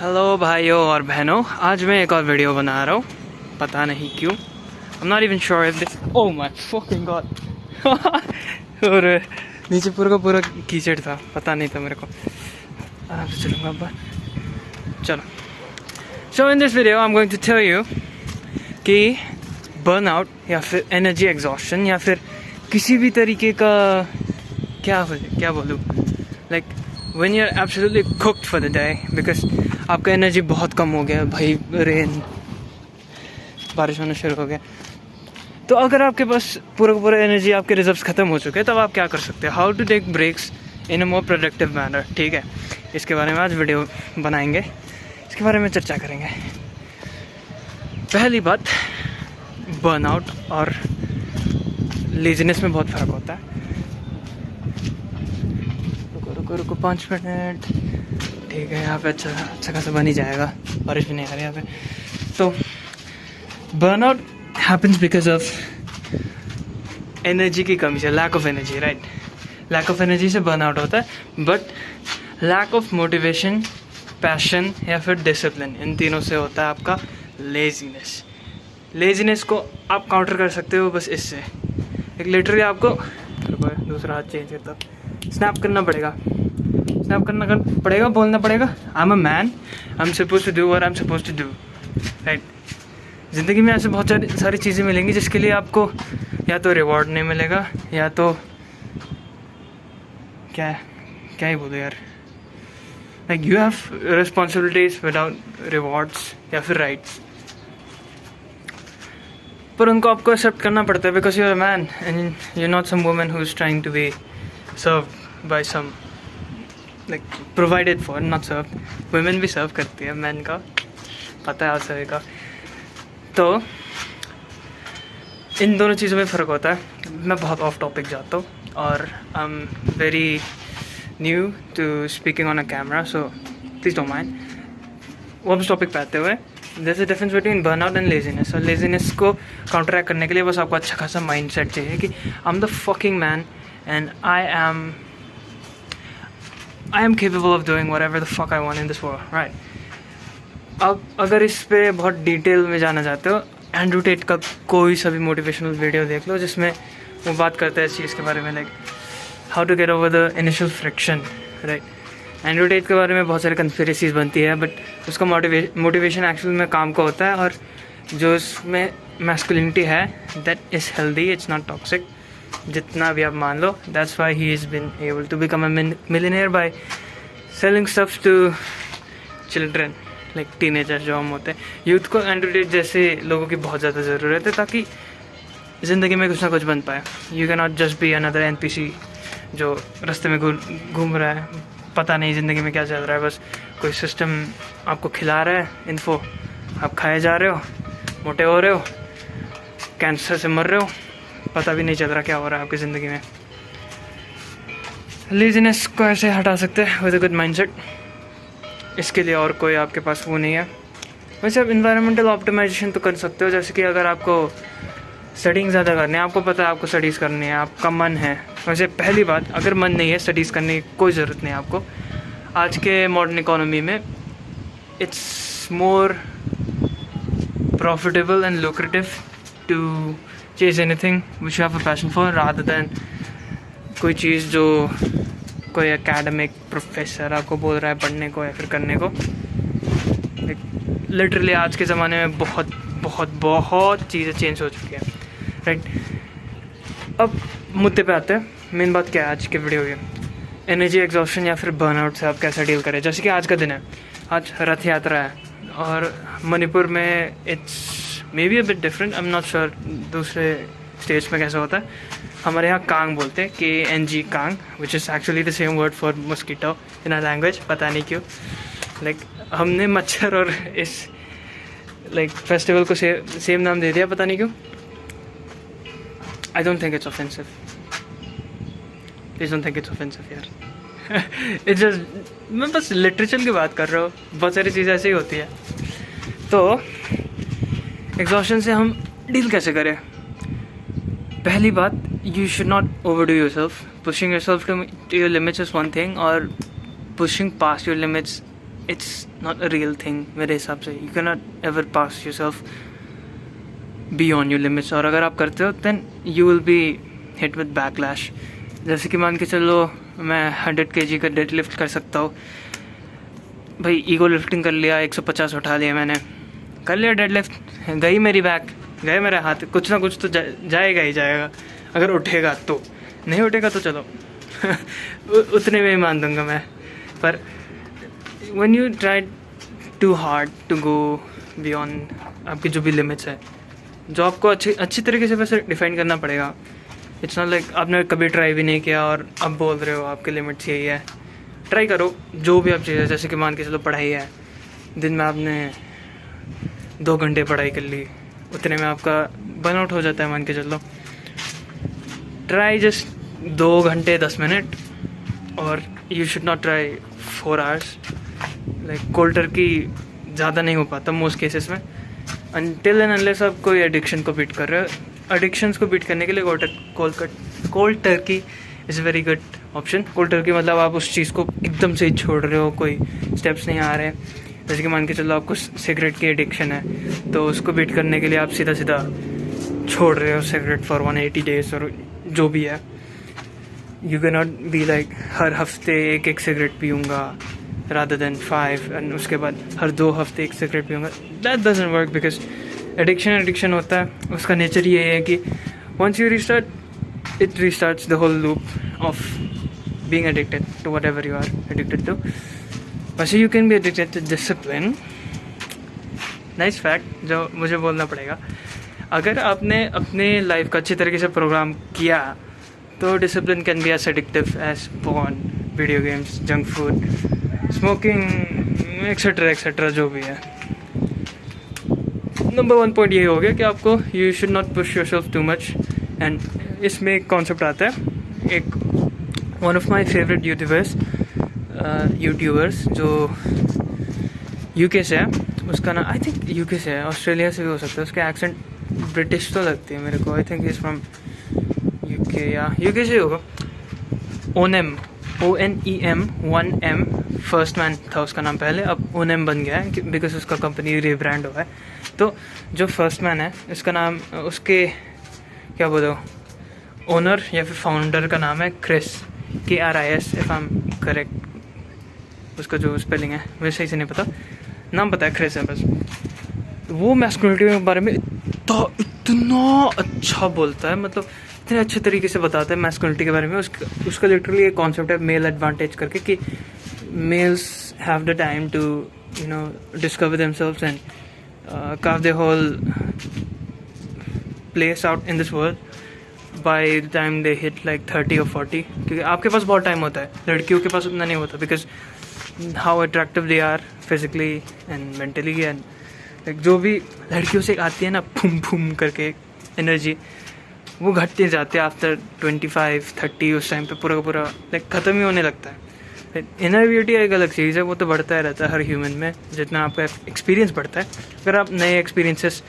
Hello भाइयों और बहनों, आज मैं एक और वीडियो बना रहा हूँ, पता नहीं क्यों। I'm not even sure if this... Oh my fucking god! और नीचे पूरा का पूरा कीचड़ था, पता नहीं था मेरे को। आराम से चलूँगा अब। चलो। So in this video I'm going to tell you कि बर्नआउट या फिर एनर्जी एग्जॉस्शन या फिर किसी भी तरीके का क्या बोलूँ, like when you're absolutely cooked for the day because आपका एनर्जी बहुत कम हो गया भाई, बारिश होना शुरू हो गया। तो अगर आपके पास पूरा एनर्जी, आपके रिजर्व्स ख़त्म हो चुके हैं, तब आप क्या कर सकते हैं? How to take breaks in a more productive manner. ठीक है, इसके बारे में आज वीडियो बनाएंगे, इसके बारे में चर्चा करेंगे। पहली बात, बर्नआउट और लेजीनेस में बहुत फ़र्क होता है। रुको 5 मिनट। ठीक है, यहाँ पे अच्छा खासा बन ही जाएगा, बारिश भी नहीं आ रही यहाँ पे। तो burnout happens because of energy की कमी से, lack of energy, right. Lack of energy से बर्नआउट होता है, but lack of motivation, passion या फिर डिसिप्लिन, इन तीनों से होता है आपका लेजीनेस। लेजीनेस को आप काउंटर कर सकते हो बस इससे, एक लिटरली आपको दूसरा हाथ चेंज करता, स्नैप करना पड़ेगा, बोलना पड़ेगा, I am a man, I am suppose to do what I am suppose to do, right. ज़िंदगी में ऐसे बहुत सारी चीज़ें मिलेंगी जिसके लिए आपको या तो रिवॉर्ड नहीं मिलेगा, या तो क्या ही बोलो यार, like you have responsibilities without rewards या फिर राइट्स, पर उनको आपको एक्सेप्ट करना पड़ता है because you are a man and you are not some woman who is trying to be served by some, like provided for, not serve. Women भी serve करती है, मैन का पता है आप सभी का। तो इन दोनों चीज़ों में फ़र्क होता है। मैं बहुत ऑफ टॉपिक जाता हूँ और I am very new to speaking on a camera, so please don't mind. वापस टॉपिक पे आते हुए, there's a difference between burnout and laziness। और लेजीनेस को काउंटरैक्ट करने के लिए बस आपको अच्छा खासा माइंड सेट चाहिए कि I am the fucking man and I am capable of doing whatever the fuck I want in this world, right? अब अगर इस पे बहुत डिटेल में जाना चाहते हो, एंड्रू टेट का कोई सा भी मोटिवेशनल वीडियो देख लो जिसमें वो बात करता है इस चीज़ के बारे में, like how to get over the initial friction, right. Andrew Tate के बारे में बहुत सारी कंस्पिरेसीज बनती है, बट उसका मोटिवेशन एक्चुअल में काम का होता है, और जो उसमें मैस्कुलिनिटी है that is healthy, it's not toxic, जितना भी आप मान लो। That's why he is been able to become a millionaire by selling stuffs to children, like teenager जो हम होते हैं। यूथ को एंड्रू टेट जैसे लोगों की बहुत ज़्यादा ज़रूरत है ताकि ज़िंदगी में कुछ ना कुछ बन पाए। You can not just be another NPC जो रास्ते में घूम रहा है, पता नहीं ज़िंदगी में क्या चल रहा है, बस कोई सिस्टम आपको खिला रहा है इन्फो, आप खाए जा रहे हो, मोटे हो रहे हो, कैंसर से मर रहे हो, पता भी नहीं चल रहा क्या हो रहा है आपकी ज़िंदगी में। लेजीनेस को ऐसे हटा सकते हैं विद अ गुड माइंडसेट। इसके लिए और कोई आपके पास वो नहीं है। वैसे आप इन्वायरमेंटल ऑप्टिमाइजेशन तो कर सकते हो, जैसे कि अगर आपको स्टडीज़ ज़्यादा करनी है, आपको पता है आपको स्टडीज़ करनी है, आपका मन है। वैसे पहली बात, अगर मन नहीं है स्टडीज़ करने की कोई ज़रूरत नहीं है आपको। आज के मॉडर्न इकोनॉमी में it's more profitable and lucrative to chase anything which you have a passion for, rather than कोई चीज़ जो कोई एकेडमिक प्रोफेसर आपको बोल रहा है पढ़ने को या फिर करने को। लिटरली आज के ज़माने में बहुत चीज़ें चेंज हो चुकी हैं, राइट। अब मुद्दे पे आते हैं। मेन बात क्या है आज के वीडियो की, एनर्जी एग्जॉस्शन या फिर बर्नआउट से आप कैसे डील करें। जैसे कि आज का दिन है, आज रथ यात्रा है, और मणिपुर में it's may be a bit different, I am not sure दूसरे स्टेट्स में कैसा होता है। हमारे यहाँ कांग बोलते हैं, KNG Kang, which is actually the same word for mosquito in a language, पता नहीं क्यों। लाइक हमने मच्छर और इस लाइक फेस्टिवल को सेम नाम दे दिया, पता नहीं क्यों। I don't think it's offensive, please don't think it's offensive यार। इट्स जस्ट, मैं बस लिटरेचर की बात कर रहा हूँ, बहुत सारी चीज़ें ऐसे ही होती है। तो एग्जॉस्शन से हम डील कैसे करें? पहली बात, you should not overdo yourself. Pushing yourself to your limits is one thing, or pushing past your limits it's not a real thing मेरे हिसाब से. You can not ever pass your self beyond your limits. और अगर आप करते हो then you will be hit with backlash. जैसे कि मान के चलो मैं 100 kg का डेड लिफ्ट कर सकता हूँ. भाई ईगो लिफ्टिंग कर लिया, 150 उठा लिया मैंने, कर लिया डेड लिफ्ट, गई मेरी बैक, गए मेरे हाथ, कुछ ना कुछ तो जाएगा ही जाएगा. अगर उठेगा तो, नहीं उठेगा तो चलो उतने में ही मान दूंगा मैं. पर when you try too hard to go beyond आपकी जो भी लिमिट्स है, जो आपको अच्छी तरीके से वैसे डिफाइन करना पड़ेगा. इट्स नॉट लाइक आपने कभी ट्राई भी नहीं किया और अब बोल रहे हो आपके लिमिट्स यही है. ट्राई करो जो भी आप चीज़ें, जैसे कि मान के चलो पढ़ाई है, दिन में आपने 2 घंटे पढ़ाई कर ली, उतने में आपका बर्नआउट हो जाता है. मान के चलो ट्राई जस्ट 2 घंटे 10 मिनट, और you should not try 4 hours. Like cold Turkey ज़्यादा नहीं हो पाता मोस्ट केसेस में, अनटिल एंड अनलेस आप कोई एडिक्शन को बीट कर रहे हो. एडिक्शंस को बीट करने के लिए cold Turkey is very good option. Cold Turkey मतलब आप उस चीज़ को एकदम से ही छोड़ रहे हो, कोई स्टेप्स नहीं आ रहे हैं. जैसे कि मान के चलो आपको सिगरेट की एडिक्शन है, तो उसको बीट करने के लिए आप सीधा छोड़ रहे हो सिगरेट फॉर 180 days और जो भी है. You can not be like हर हफ्ते एक सिगरेट पीऊँगा rather than 5 and उसके बाद हर 2 हफ्ते एक सिगरेट पीऊँगा. that doesn't work because addiction होता है, उसका नेचर ये है कि once you restart it restarts the whole loop of being addicted to whatever you are addicted to. वैसे you can be addicted to discipline. nice fact जो मुझे बोलना पड़ेगा. अगर आपने अपने लाइफ का अच्छी तरीके से प्रोग्राम किया तो discipline can be as addictive as porn, video games, junk food, smoking etcetera जो भी है. नंबर 1 पॉइंट ये हो गया कि आपको you should not push yourself too much. And इसमें एक कॉन्सेप्ट आता है, एक one of my favourite YouTubers जो यूके से है, उसका नाम आई थिंक यूके से है, ऑस्ट्रेलिया से भी हो सकता है. उसका एक्सेंट ब्रिटिश तो लगती है मेरे को. I think is from UK या यूके से होगा. ओनेम, ONEM 1M फर्स्ट मैन था उसका नाम पहले, अब ओनेम बन गया है बिकॉज उसका कंपनी रीब्रांड हुआ है. तो जो फर्स्ट मैन है उसका नाम, उसके क्या बोलो, ओनर या फिर फाउंडर का नाम है Kris, KRIS if I am correct. उसका जो स्पेलिंग है मुझे सही से नहीं पता, नाम पता है क्रिस है बस. वो मैस्कुलिनिटी के बारे में इतना अच्छा बोलता है, मतलब इतने अच्छे तरीके से बताता है मैस्कुलिनिटी के बारे में. उसका लिटरली एक कॉन्सेप्ट है मेल एडवांटेज करके, कि males have the time to you know discover themselves and carve their whole place out in this world by the time they hit like 30 or 40. क्योंकि आपके पास बहुत टाइम होता है, लड़कियों के पास उतना नहीं होता, because how attractive they are physically and mentally. and like जो भी लड़कियों से आती है ना फूम फूम करके एनर्जी, वो घटते जाते हैं आफ्टर 25-30. उस टाइम पे पूरा का पूरा लाइक ख़त्म ही होने लगता है. इनर ब्यूटी एक अलग चीज़ है, वो तो बढ़ता ही रहता है हर ह्यूमन में जितना आपका एक्सपीरियंस बढ़ता है. अगर आप नए एक्सपीरियंसेस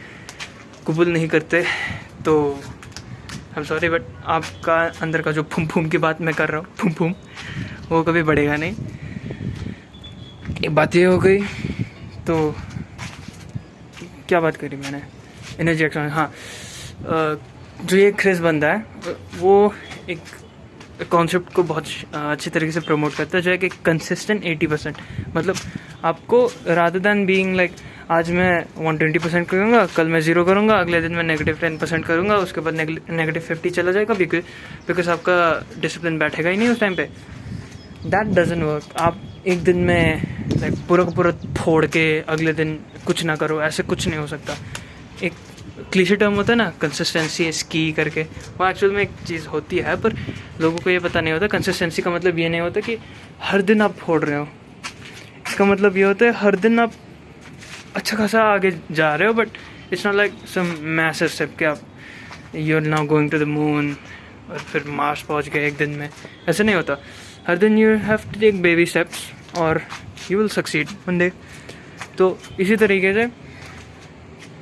कबूल नहीं करते तो आई एम सॉरी, बट आपका अंदर का जो फूम फूम की बात मैं कर रहा हूँ, फूम फूम, वो कभी बढ़ेगा नहीं. एक बात ये हो गई. तो क्या बात करी मैंने, एनर्जी एक्शन. हाँ, जो ये क्रिस बंदा है वो एक कॉन्सेप्ट को बहुत अच्छी तरीके से प्रमोट करता है, जो है कि कंसिस्टेंट 80%. मतलब आपको रादर दैन बीइंग लाइक आज मैं 120% करूँगा, कल मैं 0 करूँगा, अगले दिन मैं -10% करूँगा, उसके बाद -50 चला जाएगा बिकॉज आपका डिसिप्लिन बैठेगा ही नहीं उस टाइम पे. That doesn't work. आप एक दिन में लाइक पूरा का पूरा फोड़ के अगले दिन कुछ ना करो, ऐसे कुछ नहीं हो सकता. एक क्लीशे टर्म होता है ना, कंसिस्टेंसी इज की करके, वो एक्चुअल में एक चीज़ होती है, पर लोगों को ये पता नहीं होता. कंसिस्टेंसी का मतलब ये नहीं होता कि हर दिन आप फोड़ रहे हो. इसका मतलब ये होता है हर दिन आप अच्छा खासा आगे जा रहे हो, but it's not like some massive step कि आप you are now going to the moon और फिर मार्स पहुंच गए एक दिन में. ऐसा नहीं होता. हर दिन you have to take baby steps और you will succeed one day. तो इसी तरीके से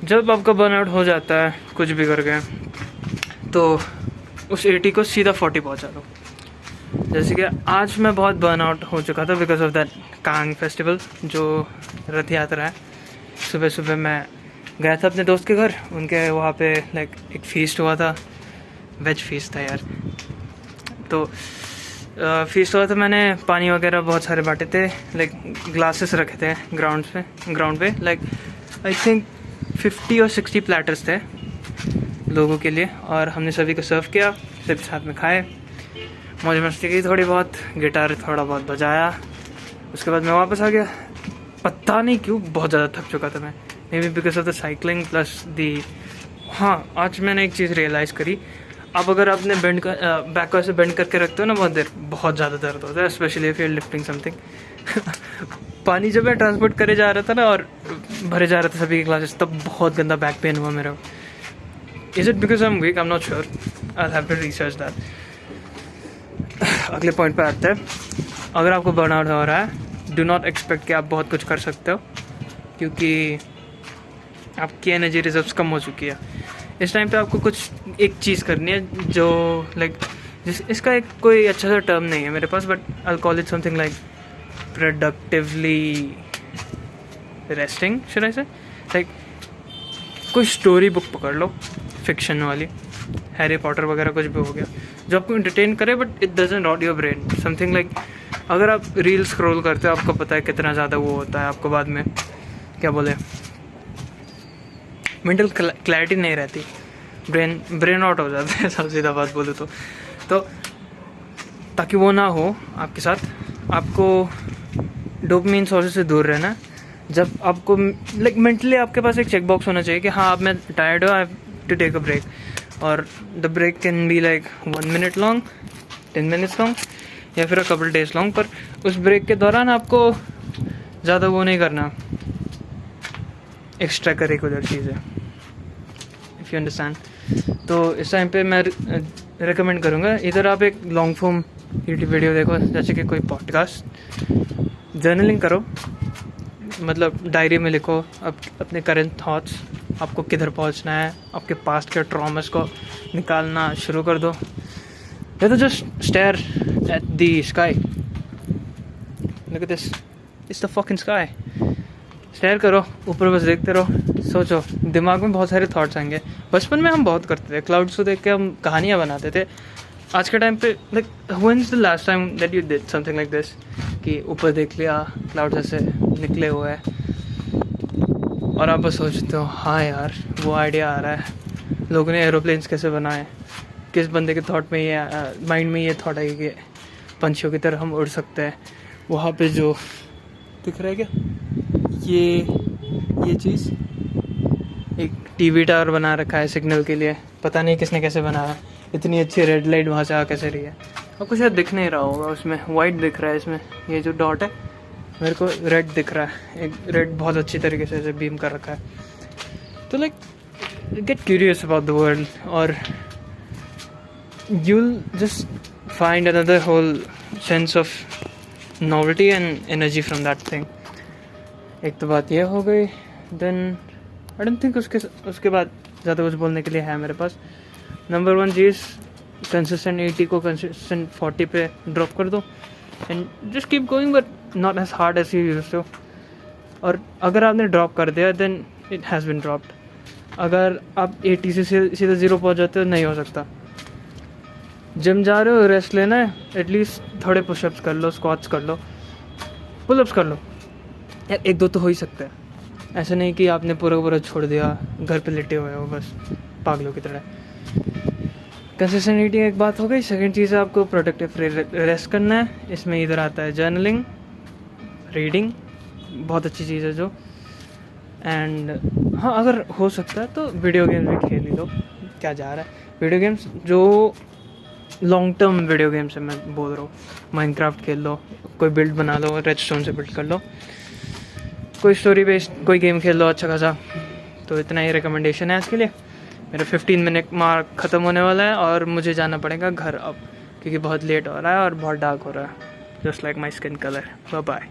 जब आपका बर्नआउट हो जाता है कुछ भी करके, तो उस 80 को सीधा 40 पहुंचा दो. जैसे कि आज मैं बहुत बर्नआउट हो चुका था because of that Kang festival जो रथ यात्रा है। सुबह सुबह मैं गया था अपने दोस्त के घर, उनके वहाँ पे लाइक एक फीस्ट हुआ था, वेज फीस्ट था यार। तो फीस्ट हुआ था, मैंने पानी वगैरह बहुत सारे बांटे थे, लाइक ग्लासेस रखे थे ग्राउंड पे लाइक आई थिंक 50 और 60 प्लेटर्स थे लोगों के लिए, और हमने सभी को सर्व किया, सब साथ में खाए, मौज मस्ती की थोड़ी बहुत, गिटार थोड़ा बहुत बजाया। उसके बाद मैं वापस आ गया। पता नहीं क्यों बहुत ज़्यादा थक चुका था मैं, maybe because of the cycling plus दी। हाँ, आज मैंने एक चीज़ रियलाइज़ करी, अब अगर आपने बेंड कर बैक को ऐसे बेंड करके रखते हो ना बहुत देर, बहुत ज़्यादा दर्द होता है, specially if you are lifting something. पानी जब मैं ट्रांसपोर्ट करे जा रहा था ना और भरे जा रहा था सभी के ग्लासेस, तब बहुत गंदा बैक पेन हुआ मेरा। Is it because I am weak? I am not sure, I have to research that. अगले पॉइंट पे आते हैं। अगर आपको बर्नआउट हो रहा है, डू नॉट एक्सपेक्ट कि आप बहुत कुछ कर सकते हो, क्योंकि आपकी एनर्जी रिजर्व्स कम हो चुकी है। इस टाइम पे आपको कुछ एक चीज़ करनी है जो लाइक इसका एक कोई अच्छा सा टर्म नहीं है मेरे पास, but I call it something like productively resting, should I say. Like कोई स्टोरी बुक पकड़ लो, फिक्शन वाली, हैरी पॉटर वगैरह कुछ भी हो गया, जो आपको इंटरटेन करे but it doesn't rot your brain. Something like अगर आप रील स्क्रॉल करते हो, आपको पता है कितना ज़्यादा वो होता है, आपको बाद में क्या बोले मेंटल क्लैरिटी नहीं रहती, ब्रेन आउट हो जाता है, सब सीधा बात बोलूँ तो ताकि वो ना हो आपके साथ, आपको डोपामाइन सोर्सेस से दूर रहना। जब आपको लाइक मेंटली आपके पास एक चेक बॉक्स होना चाहिए कि हाँ अब मैं टायर्ड हूँ, I have to take a break, और the break can be like 1 minute long, 10 minutes long, या फिर अ कपल डेज लॉन्ग। पर उस ब्रेक के दौरान आपको ज़्यादा वो नहीं करना, एक्स्ट्रा करिकुलर चीज़ें, इफ़ यू अंडरस्टैंड। तो इस टाइम पे मैं रिकमेंड करूँगा, इधर आप एक लॉन्ग फॉर्म यूट्यूब वीडियो देखो, जैसे कि कोई पॉडकास्ट, जर्नलिंग करो, मतलब डायरी में लिखो अपने करंट थॉट्स, आपको किधर पहुंचना है, आपके पास्ट के ट्रॉमास को निकालना शुरू कर दो, या तो just stare at the sky, look at this, it's the fucking sky, stare करो ऊपर, बस देखते रहो, सोचो, दिमाग में बहुत सारे थॉट्स आएंगे। बचपन में हम बहुत करते थे, क्लाउड्स को देख के हम कहानियाँ बनाते थे। आज के टाइम पे like when is the last time that you did something like this, कि ऊपर देख लिया क्लाउड्स ऐसे निकले हुए हैं और आप बस सोचते हो हाँ यार वो आइडिया आ रहा है, लोगों ने एरोप्लेन्स कैसे बनाए, किस बंदे के थॉट में ये माइंड में ये थॉट आई कि पंछियों की तरह हम उड़ सकते हैं। वहाँ पे जो दिख रहा है क्या, ये चीज़ एक टीवी टावर बना रखा है सिग्नल के लिए, पता नहीं किसने कैसे बनाया, इतनी अच्छी रेड लाइट वहाँ से आ कैसे रही है। आपको शायद दिख नहीं रहा होगा, उसमें वाइट दिख रहा है, इसमें ये जो डॉट है मेरे को रेड दिख रहा है, एक रेड बहुत अच्छी तरीके से ऐसे बीम कर रखा है। तो like get curious about the world, और you'll just find another whole sense of novelty and energy from that thing. एक तो बात ये हो गई, then I don't think उसके बाद ज़्यादा कुछ बोलने के लिए है मेरे पास। नंबर 1 चीज़, कंसिस्टेंट 80 को कंसिस्टेंट 40 पे ड्रॉप कर दो, and just keep going but not as hard as you used to. और अगर आपने ड्रॉप कर दिया then it has been dropped. अगर आप 80 से सीधा 0 पहुँच जाते हो, नहीं हो सकता। जिम जा रहे हो, रेस्ट लेना है, एटलीस्ट थोड़े पुशअप्स कर लो, स्क्वाट्स कर लो, पुलअप्स कर लो यार, 1-2 तो हो ही सकता है। ऐसा नहीं कि आपने पूरा छोड़ दिया, घर पे लेटे हुए हो बस पागलों की तरह। कंसिस्टेंट एक बात हो गई। सेकंड चीज़ है आपको प्रोडक्टिव रेस्ट करना है। इसमें इधर आता है जर्नलिंग, रीडिंग, बहुत अच्छी चीज़ है जो। एंड हाँ, अगर हो सकता है तो वीडियो गेम्स भी खेल ही लो, क्या जा रहा है। वीडियो गेम्स जो लॉन्ग टर्म वीडियो गेम्स है मैं बोल रहा हूँ, माइनक्राफ्ट खेल लो, कोई बिल्ड बना लो, रेडस्टोन से बिल्ड कर लो, कोई स्टोरी बेस्ड कोई गेम खेल लो अच्छा खासा। तो इतना ही रिकमेंडेशन है इसके लिए। मेरा 15 मिनट मार्क ख़त्म होने वाला है और मुझे जाना पड़ेगा घर अब, क्योंकि बहुत लेट हो रहा है और बहुत डार्क हो रहा है, just like my skin colour. Bye bye.